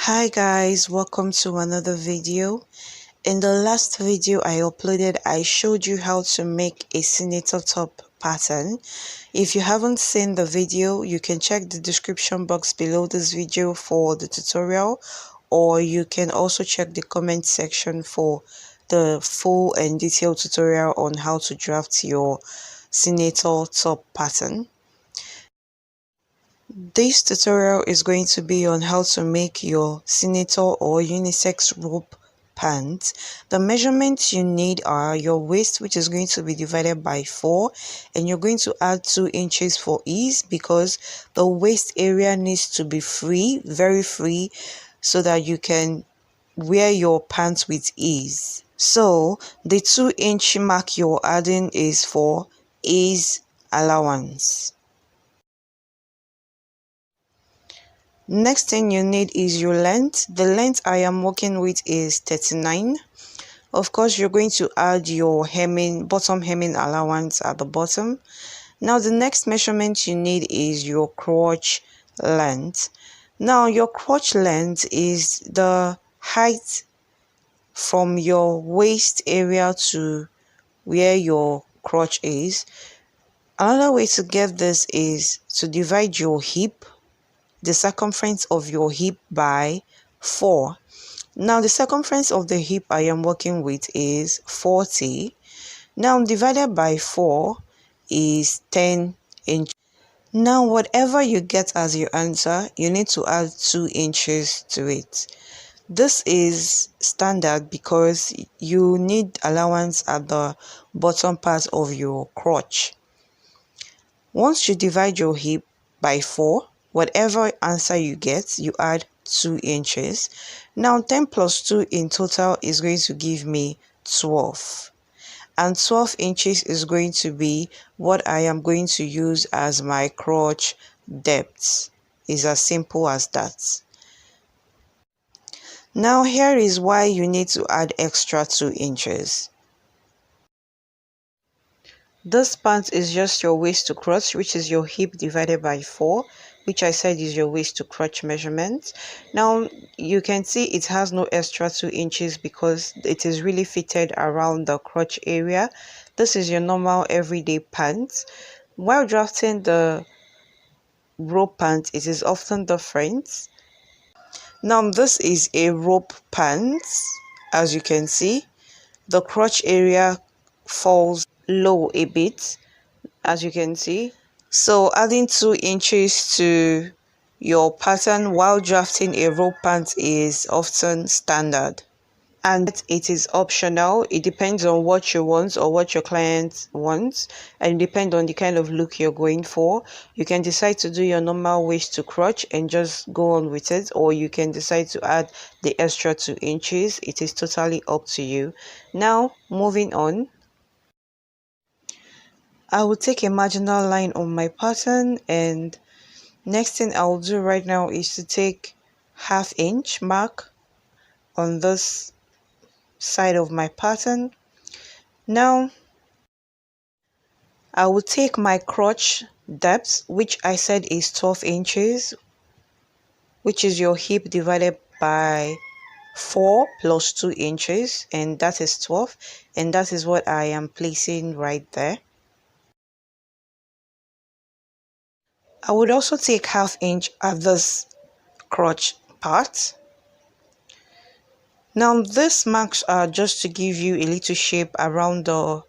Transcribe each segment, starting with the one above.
Hi guys, welcome to another video. In the last video I uploaded, I showed you how to make a senator top pattern. If you haven't seen the video, you can check the description box below this video for the tutorial, or you can also check the comment section for the full and detailed tutorial on how to draft your senator top pattern. This tutorial is going to be on how to make your senator or unisex rope pants. The measurements you need are your waist, which is going to be divided by 4, and you're going to add 2 inches for ease because the waist area needs to be free, very free, so that you can wear your pants with ease. So the 2-inch mark you're adding is for ease allowance. Next thing you need is your length. The length I am working with is 39. Of course, you're going to add your bottom hemming allowance at the bottom. Now the next measurement you need is your crotch length. Now your crotch length is the height from your waist area to where your crotch is. Another way to get this is to divide your hip, the circumference of your hip, by 4. Now the circumference of the hip I am working with is 40. Now divided by 4 is 10 inches. Now whatever you get as your answer, you need to add 2 inches to it. This is standard because you need allowance at the bottom part of your crotch. Once you divide your hip by 4, whatever answer you get, you add 2 inches. Now 10 plus 2 in total is going to give me 12. And 12 inches is going to be what I am going to use as my crotch depth. It's as simple as that. Now here is why you need to add extra 2 inches. This part is just your waist to crotch, which is your hip divided by 4, which I said is your waist to crotch measurement. Now you can see it has no extra 2 inches because it is really fitted around the crotch area. This is your normal everyday pants. While drafting the rope pant, it is often different. Now this is a rope pants. As you can see, the crotch area falls low a bit, as you can see. So adding 2 inches to your pattern while drafting a rope pant is often standard, and it is optional. It depends on what you want or what your client wants, and depend on the kind of look you're going for. You can decide to do your normal waist to crotch and just go on with it, or you can decide to add the extra 2 inches. It is totally up to you. Now moving on, I will take a marginal line on my pattern, and next thing I will do right now is to take 1/2 inch mark on this side of my pattern. Now I will take my crotch depth, which I said is 12 inches, which is your hip divided by 4 plus 2 inches, and that is 12, and that is what I am placing right there. I would also take 1/2 inch at this crotch part. Now these marks are just to give you a little shape around the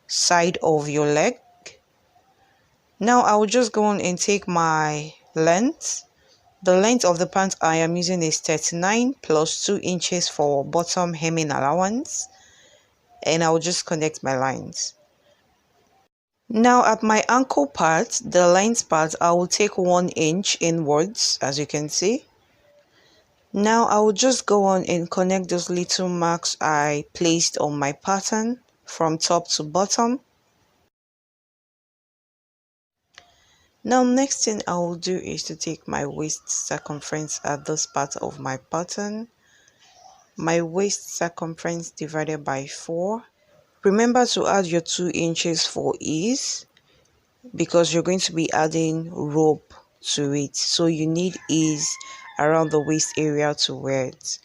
side of your leg. Now I will just go on and take my length. The length of the pant I am using is 39 plus 2 inches for bottom hemming allowance, and I will just connect my lines. Now at my ankle part, the length part, I will take 1 inch inwards, as you can see. Now I will just go on and connect those little marks I placed on my pattern from top to bottom. Now next thing I will do is to take my waist circumference at this part of my pattern. My waist circumference divided by 4. Remember to add your 2 inches for ease, because you're going to be adding rope to it, so you need ease around the waist area to wear it.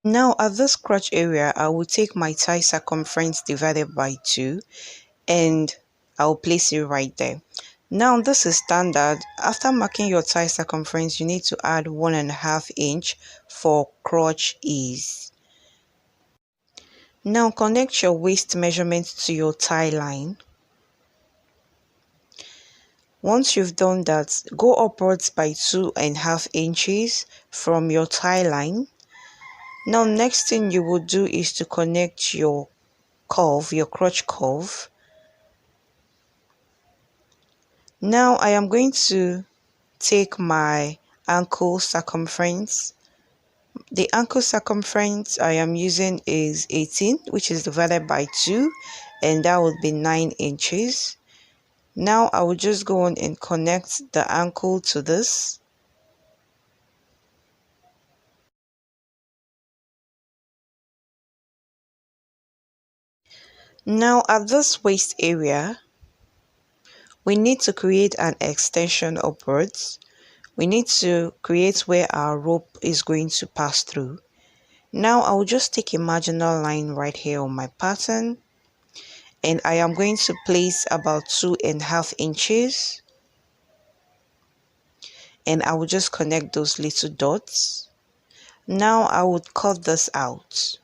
Now at this crotch area, I will take my thigh circumference divided by 2 and I'll place it right there. Now this is standard. After marking your thigh circumference, you need to add 1.5 inch for crotch ease. Now connect your waist measurement to your thigh line. Once you've done that, go upwards by 2.5 inches from your thigh line. Now next thing you will do is to connect your curve, your crotch curve. Now I am going to take my ankle circumference. The ankle circumference I am using is 18, which is divided by 2, and that would be 9 inches. Now I will just go on and connect the ankle to this. Now at this waist area, we need to create an extension upwards. We need to create where our rope is going to pass through. Now I will just take a marginal line right here on my pattern, and I am going to place about 2.5 inches, and I will just connect those little dots. Now I would cut this out.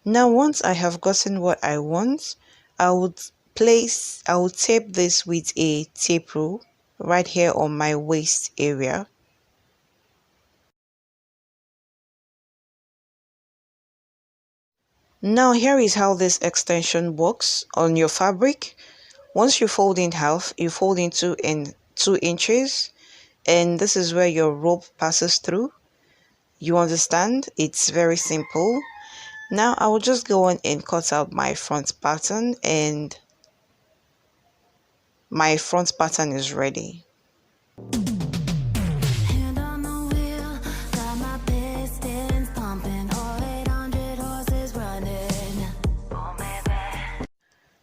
Now once I have gotten what I want, I would tape this with a tape rule right here on my waist area. Now here is how this extension works on your fabric. Once you fold in half, you fold in 2 inches, and this is where your rope passes through. You understand? It's very simple. Now I will just go on and cut out my front pattern, and my front pattern is ready.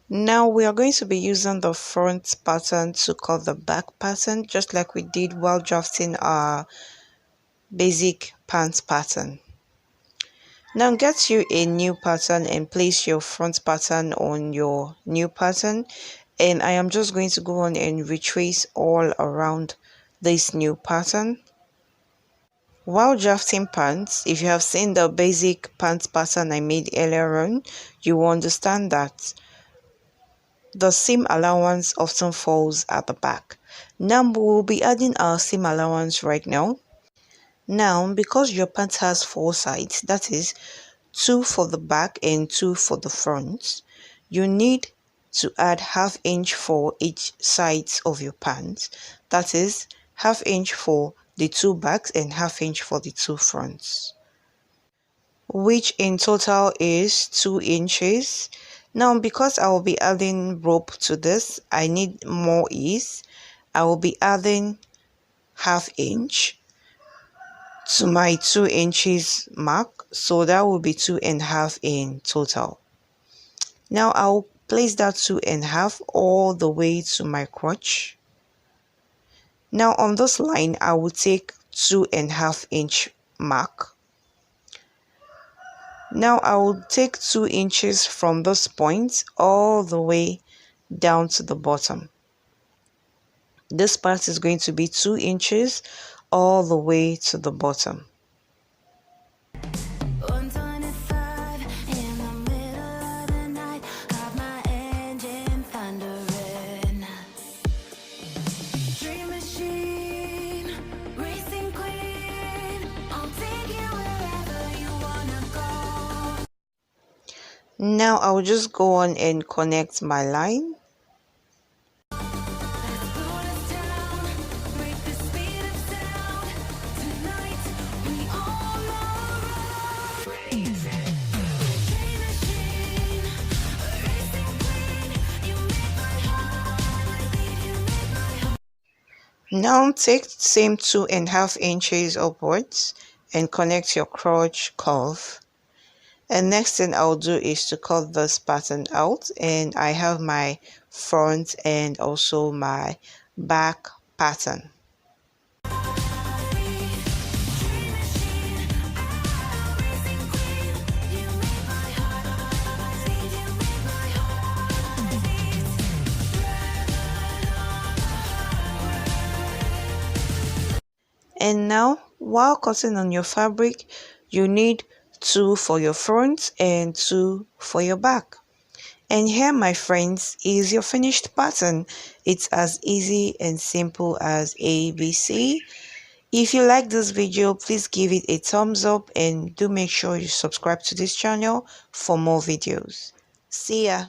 Now we are going to be using the front pattern to cut the back pattern, just like we did while drafting our basic pants pattern. Now get you a new pattern and place your front pattern on your new pattern, and I am just going to go on and retrace all around this new pattern. While drafting pants, if you have seen the basic pants pattern I made earlier on, you will understand that the seam allowance often falls at the back. Now we will be adding our seam allowance right now. Now, because your pant has 4 sides, that is 2 for the back and 2 for the front, you need to add ½ inch for each sides of your pants. That is ½ inch for the 2 backs and ½ inch for the 2 fronts, which in total is 2 inches. Now because I will be adding rope to this, I need more ease. I will be adding ½ inch to my 2 inches mark, so that will be 2.5 in total. Now I'll place that 2.5 all the way to my crotch. Now on this line, I will take 2.5 inch mark. Now I will take 2 inches from this point all the way down to the bottom. This part is going to be 2 inches all the way to the bottom. Now I will just go on and connect my line. Now take the same 2.5 inches upwards and connect your crotch curve. And next thing I'll do is to cut this pattern out, and I have my front and also my back pattern. And now, while cutting on your fabric, you need 2 for your front and 2 for your back. And here, my friends, is your finished pattern. It's as easy and simple as ABC. If you like this video, please give it a thumbs up and do make sure you subscribe to this channel for more videos. See ya!